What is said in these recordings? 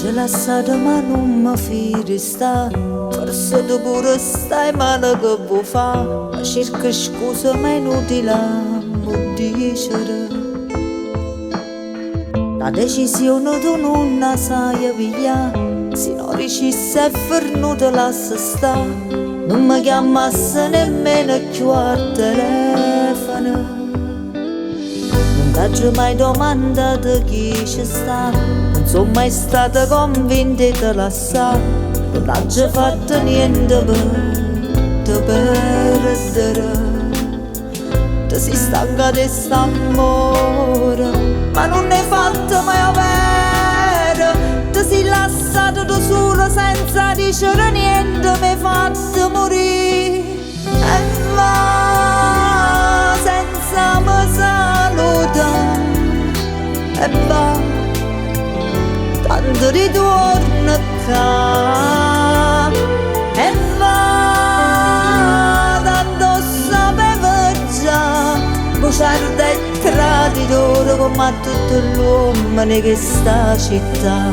Ce lasciate ma non mi fai sta, forse tu pure stai male che vuoi fa, ma cerca scusa ma è inutile mi dicere. La decisione tu non la sai pigliare, se non riuscissi a fernuto lascia sta, non mi chiamasse nemmeno più al telefono. Non t'ho mai domandato chi ci sta, non sono mai stata convinta che la sa, non ho fatto niente per te perdere. Ti sei stanca di st'amore, ma non ne hai fatto mai avere. Ti sei lasciato da solo senza dicere niente, mi hai fatto morire. E va senza me salutare, e va tanto ritorno qua, e va tanto sapevo già, bugiarda e traditore come a tutto l'uomo che sta città.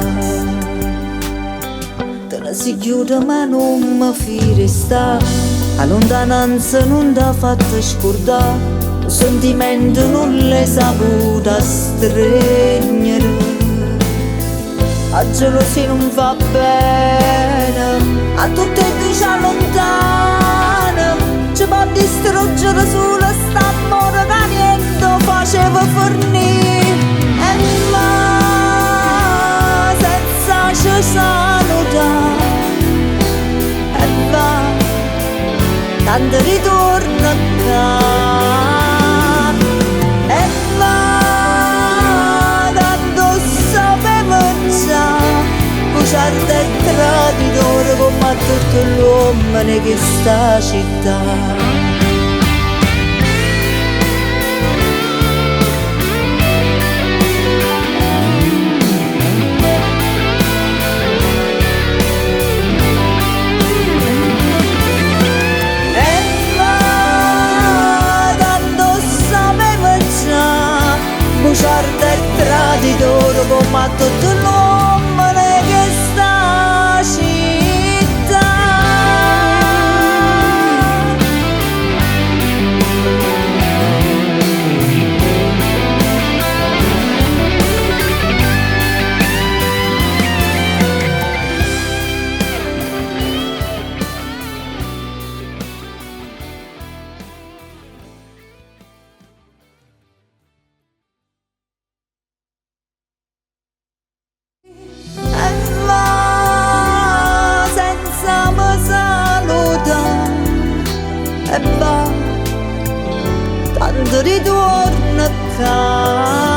Te ne si chiude ma non mi fai restare, la lontananza non ti ha fatto scordare, il sentimento non l'hai saputo stringere. La gelosia non va bene, a tutte e due ci allontana, ci può distruggere solo st'amore che niente faceva fornire. E va senza ci salutare, e va tanto ritorno qua. Bugiarda e traditore come a tutto l'uomo che sta città. Bugiarda e traditore come a tutto l'uomo che sta città. E va tanto ritorno qua.